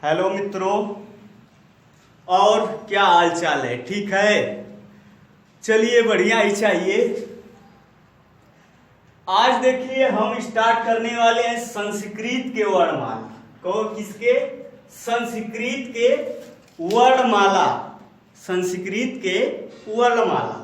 Hello मित्रों, और क्या हाल चाल है? ठीक है, चलिए बढ़िया ही चाहिए। आज देखिए हम स्टार्ट करने वाले हैं संस्कृत के वर्णमाला को। किसके? संस्कृत के वर्णमाला। संस्कृत के वर्णमाला।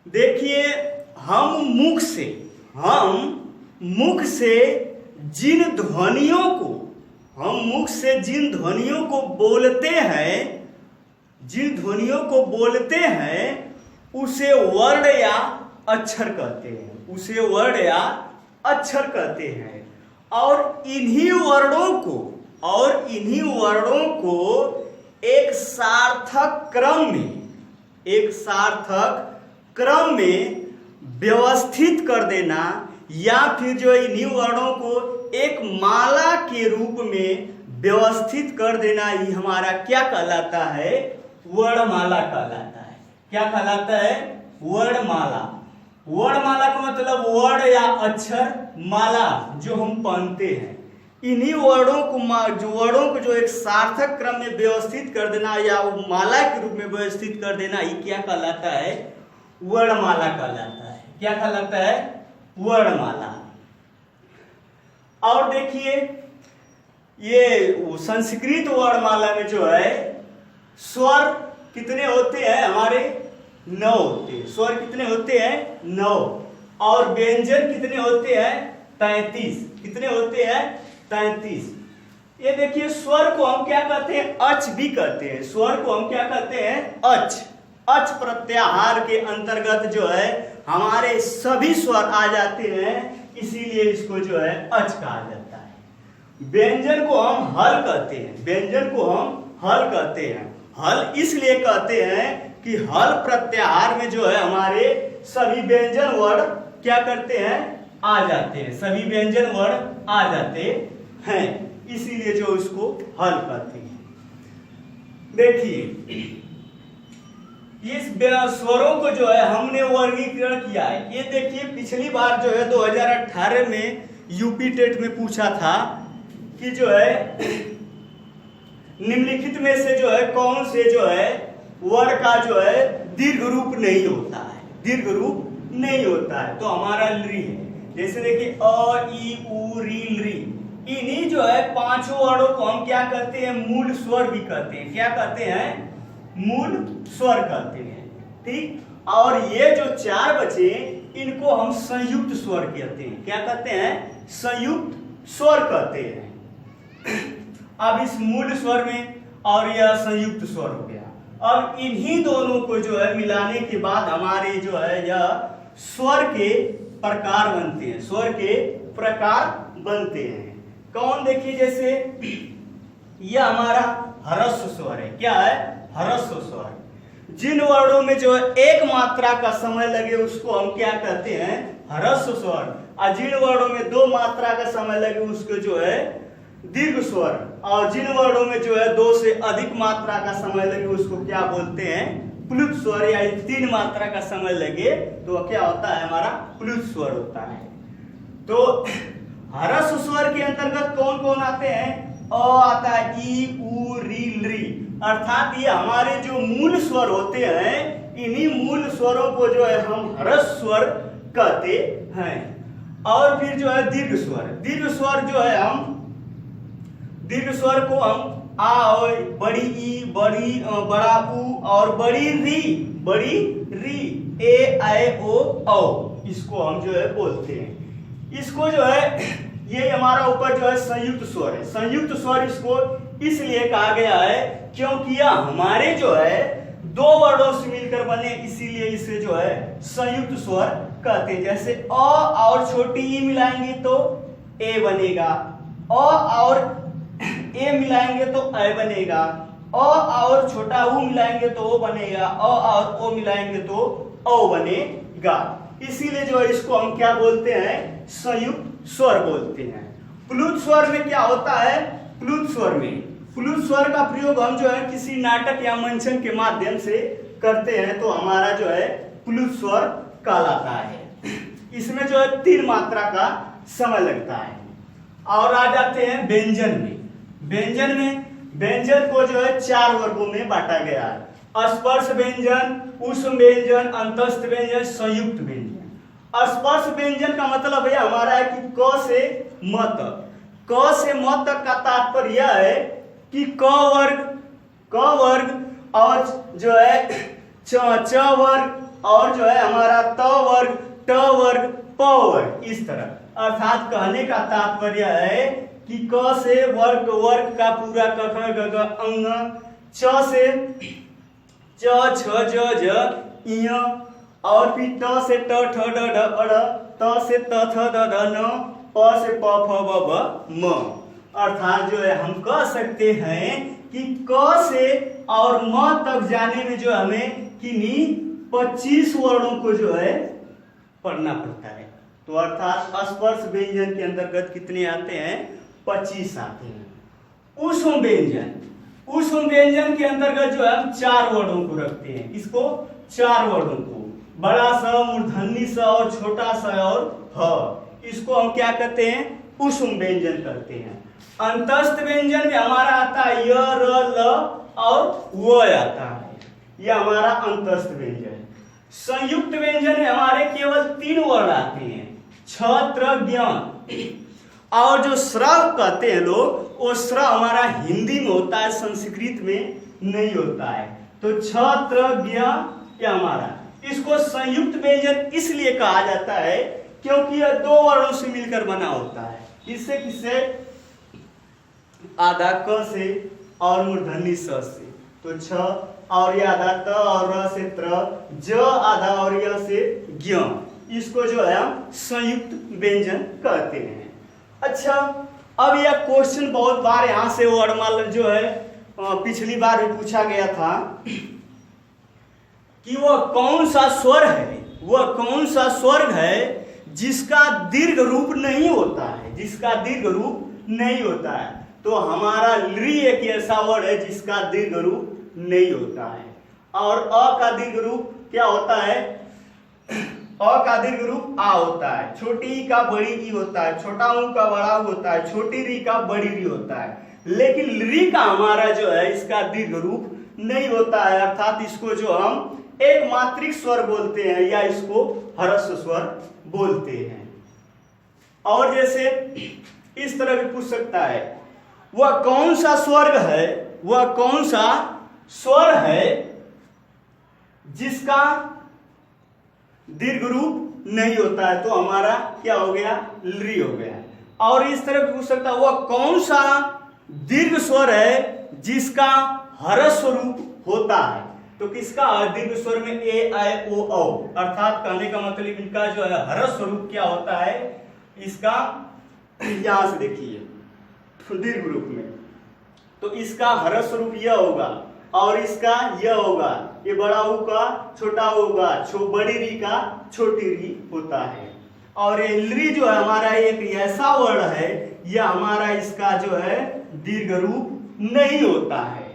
देखिए हम मुख से जिन ध्वनियों को बोलते हैं उसे वर्ण या अक्षर कहते हैं। और इन्हीं वर्णों को एक सार्थक क्रम में व्यवस्थित कर देना, या फिर जो इन्हीं वर्णों को एक माला के रूप में व्यवस्थित कर देना, ये हमारा क्या कहलाता है? वर्णमाला कहलाता है। क्या कहलाता है? वर्णमाला। वर्णमाला का मतलब वर्ण या अक्षर, माला जो हम पहनते हैं। इन्हीं वर्णों को जो एक सार्थक क्रम में व्यवस्थित कर देना या माला के रूप में व्यवस्थित कर देना, ये क्या कहलाता है? वर्णमाला कहलाता है। क्या कहलाता है? वर्णमाला। और देखिए ये संस्कृत वर्णमाला में जो है स्वर कितने होते हैं? हमारे 9 होते हैं। स्वर कितने होते हैं? 9। और व्यंजन कितने होते हैं? 33। कितने होते हैं? 33। ये देखिए स्वर को हम क्या कहते हैं? अच भी कहते हैं। स्वर को हम क्या कहते हैं? अच। अच प्रत्याहार के अंतर्गत जो है हमारे सभी स्वर आ जाते हैं, इसीलिए इसको जो है अच कहा जाता है। व्यंजन को हम हल कहते हैं। हल इसलिए कहते हैं कि हल प्रत्याहार में जो है हमारे सभी व्यंजन वर्ण क्या करते हैं? आ जाते हैं। सभी व्यंजन वर्ण आ जाते हैं, इसीलिए जो इसको हल कहते हैं। देखिए इस स्वरों को जो है हमने वर्गीकरण किया है। ये देखिए पिछली बार जो है 2018 में यूपी टेट में पूछा था कि जो है निम्नलिखित में से जो है कौन से जो है वर्ण का जो है दीर्घ रूप नहीं होता है। तो हमारा लृ है। जैसे देखिए अ, ई, उ, री, लृ। इन्हीं जो है 5 वर्णों को हम क्या कहते हैं? मूल स्वर भी कहते हैं। क्या कहते हैं? मूल स्वर कहते हैं। ठीक। और ये जो 4 बचे इनको हम संयुक्त स्वर कहते हैं। क्या कहते हैं? संयुक्त स्वर कहते हैं। अब इस मूल स्वर में और यह संयुक्त स्वर हो गया। अब इन्हीं दोनों को जो है मिलाने के बाद हमारे जो है यह स्वर के प्रकार बनते हैं। कौन? देखिए जैसे यह हमारा ह्रस्व स्वर है। क्या है? ह्रस्व स्वर। जिन वर्णों में जो है एक मात्रा का समय लगे उसको हम क्या कहते हैं? ह्रस्व स्वर। और जिन वर्णों में 2 मात्रा का समय लगे उसको जो है दीर्घ स्वर। और जिन वर्णों में जो है 2 से अधिक मात्रा का समय लगे उसको क्या बोलते हैं? प्लुत स्वर। या 3 मात्रा का समय लगे तो क्या होता है? हमारा प्लुत स्वर होता है। तो ह्रस्व स्वर के अंतर्गत कौन कौन आते हैं? अ आता है, ई, उ, री, लृ। अर्थात ये हमारे जो मूल स्वर होते हैं, इन्हीं मूल स्वरों को जो है हम ह्रस्व स्वर कहते हैं। और फिर जो है दीर्घ स्वर जो है दीर्घ स्वर को हम आ, बड़ी ई, बड़ा उ और बड़ी री, ए, ऐ, ओ, औ, इसको हम जो है बोलते हैं। इसको जो है ये हमारा ऊपर जो है संयुक्त स्वर है। संयुक्त स्वर इसको इसलिए कहा गया है क्योंकि यह हमारे जो है 2 वर्णों से मिलकर बने, इसीलिए इसे जो है संयुक्त स्वर कहते हैं। जैसे अ और छोटी ई मिलाएंगे तो ए बनेगा, अ और ए मिलाएंगे तो ऐ बनेगा, अ और छोटा उ मिलाएंगे तो ओ बनेगा, अ और ओ मिलाएंगे तो औ बनेगा। इसीलिए जो है इसको हम क्या बोलते हैं? संयुक्त स्वर बोलते हैं। प्लुत स्वर में क्या होता है? प्लुत स्वर का प्रयोग हम जो है किसी नाटक या मंचन के माध्यम से करते हैं तो हमारा जो है प्लुत स्वर कहलाता है। इसमें जो है 3 मात्रा का समय लगता है। और आ जाते हैं व्यंजन में। व्यंजन में व्यंजन को जो है 4 वर्गों में बांटा गया है। स्पर्श व्यंजन, ऊष्म व्यंजन, अंतस्थ व्यंजन, संयुक्त व्यंजन। स्पर्श व्यंजन का मतलब है हमारा है कि क से म तक। क से म तक का तात्पर्य यह है कि क वर्ग और जो है च वर्ग और जो है हमारा त वर्ग, ट वर्ग, प वर्ग, इस तरह। अर्थात कहने का तात्पर्य है कि क से वर्ग का पूरा क ख ग घ अंग, च से च छ ज झ इय, और फिर ट से ट ठ ड ढ अड़, त से त थ द ध न, प से प फ ब भ म। अर्थात जो है हम कह सकते हैं कि क से और म तक जाने में जो हमें किन्हीं 25 वर्णों को जो है पढ़ना पड़ता है। तो अर्थात स्पर्श व्यंजन के अंतर्गत कितने आते हैं? 25 आते हैं। ऊष्म व्यंजन के अंतर्गत जो है हम 4 वर्णों को रखते हैं। इसको 4 वर्णों को, बड़ा स, मूर्धन्य स और छोटा स और ह, इसको हम क्या कहते हैं? ऊष्म व्यंजन कहते हैं। अंतस्थ व्यंजन में हमारा आता है य, र, ल और व आता है, यह हमारा अंतस्थ व्यंजन। संयुक्त व्यंजन में हमारे केवल 3 वर्ण आते हैं, छ, त्र, ज्ञ। और जो स्रव कहते हैं लोग, वो स्रव हमारा हिंदी में होता है, संस्कृत में नहीं होता है। तो छ, त्र, ज्ञ ये हमारा, इसको संयुक्त व्यंजन इसलिए कहा जाता है क्योंकि यह 2 वर्णों से मिलकर बना होता है। किससे? आधा क से और मूर्धन्य स से। तो छ और ये आधा त और र से त्र, ज आधा और य से ज्ञ, इसको जो है हम संयुक्त व्यंजन कहते हैं। अच्छा, अब यह क्वेश्चन बहुत बार यहाँ से वर्णमाला जो है पिछली बार भी पूछा गया था कि वह कौन सा स्वर है जिसका दीर्घ रूप नहीं होता है। तो हमारा लृ एक ऐसा वर्ड है जिसका दीर्घ रूप नहीं होता है। और अ का दीर्घ रूप क्या होता है? अ का दीर्घ रूप आ होता है, छोटी ई का बड़ी ई होता है, छोटा ऊ का बड़ा ऊ होता है, छोटी री का बड़ी री होता है। लेकिन लृ का हमारा जो है इसका दीर्घ रूप नहीं होता है, अर्थात इसको जो हम एक मात्रिक स्वर बोलते हैं या इसको ह्रस्व स्वर बोलते हैं। और जैसे इस तरह भी पूछ सकता है, वह कौन सा स्वर है जिसका दीर्घ रूप नहीं होता है? तो हमारा क्या हो गया? लृ हो गया। और इस तरह भी पूछ सकता है, वह कौन सा दीर्घ स्वर है जिसका ह्रस्व रूप होता है? तो किसका दीर्घ स्वर में ए, ऐ, ओ, औ, अर्थात कहने का मतलब इनका जो है ह्रस्व रूप क्या होता है? इसका यहां से देखिए दीर्घ रूप में, तो इसका ह्रस्व रूप यह होगा और इसका यह होगा, ये बड़ा ऊ का छोटा होगा, बड़ी री का छोटी री होता है। और ये लृ जो है हमारा एक ऐसा वर्ण है, यह हमारा इसका जो है दीर्घ रूप नहीं होता है।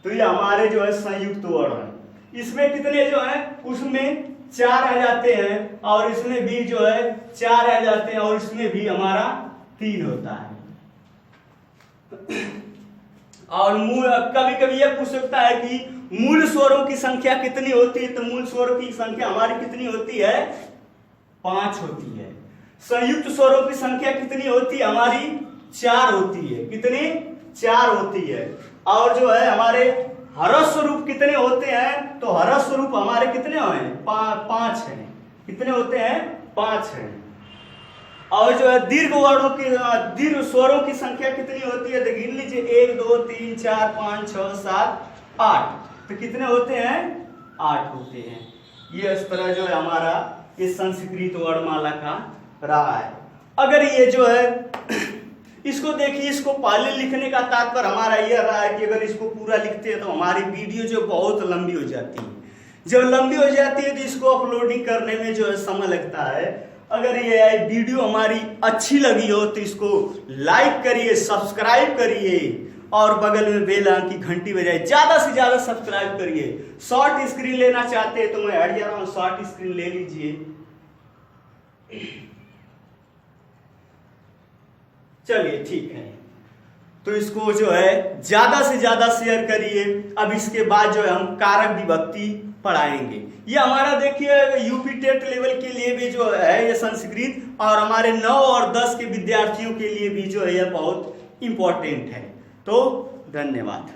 तो ये हमारे जो है संयुक्त वर्ण है। इसमें कितने जो है? उसमें 4 आ जाते हैं और इसमें भी जो है 4 आ जाते हैं और इसमें भी हमारा 3 होता है। और कभी कभी यह पूछ सकता है कि मूल स्वरों की संख्या कितनी होती है? तो मूल स्वरों की संख्या हमारी कितनी होती है? 5 होती है। संयुक्त स्वरों की संख्या कितनी होती है? हमारी 4 होती है। कितनी? 4 होती है। और जो है हमारे ह्रस्व रूप कितने होते हैं? तो ह्रस्व रूप हमारे कितने हैं? 5 हैं। कितने होते हैं? 5 हैं। और जो है दीर्घ वर्णों की, दीर्घ स्वरों की संख्या कितनी होती है? तो गिन लीजिए, 1 2 3 4 5 6 7 8। तो कितने होते हैं? 8 होते हैं। ये इस तरह जो है हमारा ये संस्कृत वर्णमाला का रहा है। अगर ये जो है इसको देखिए, इसको पहले लिखने का तात्पर्य हमारा यह रहा है कि अगर इसको पूरा लिखते हैं तो हमारी वीडियो जो बहुत लंबी हो जाती है। जब लंबी हो जाती है तो इसको अपलोडिंग करने में जो है समय लगता है। अगर ये वीडियो हमारी अच्छी लगी हो तो इसको लाइक करिए, सब्सक्राइब करिए और बगल में बेल आइकन की घंटी बजाइए। ज्यादा से ज्यादा सब्सक्राइब करिए। शॉर्ट स्क्रीन लेना चाहते हैं तो मैं हट जा रहा हूं, शॉर्ट स्क्रीन ले लीजिए। चलिए ठीक है। तो इसको जो है ज्यादा से ज्यादा शेयर करिए। अब इसके बाद जो है हम कारक विभक्ति पढ़ाएंगे। ये हमारा देखिए यूपी टेट लेवल के लिए भी जो है ये संस्कृत और हमारे 9 और 10 के विद्यार्थियों के लिए भी जो है यह बहुत इंपॉर्टेंट है। तो धन्यवाद।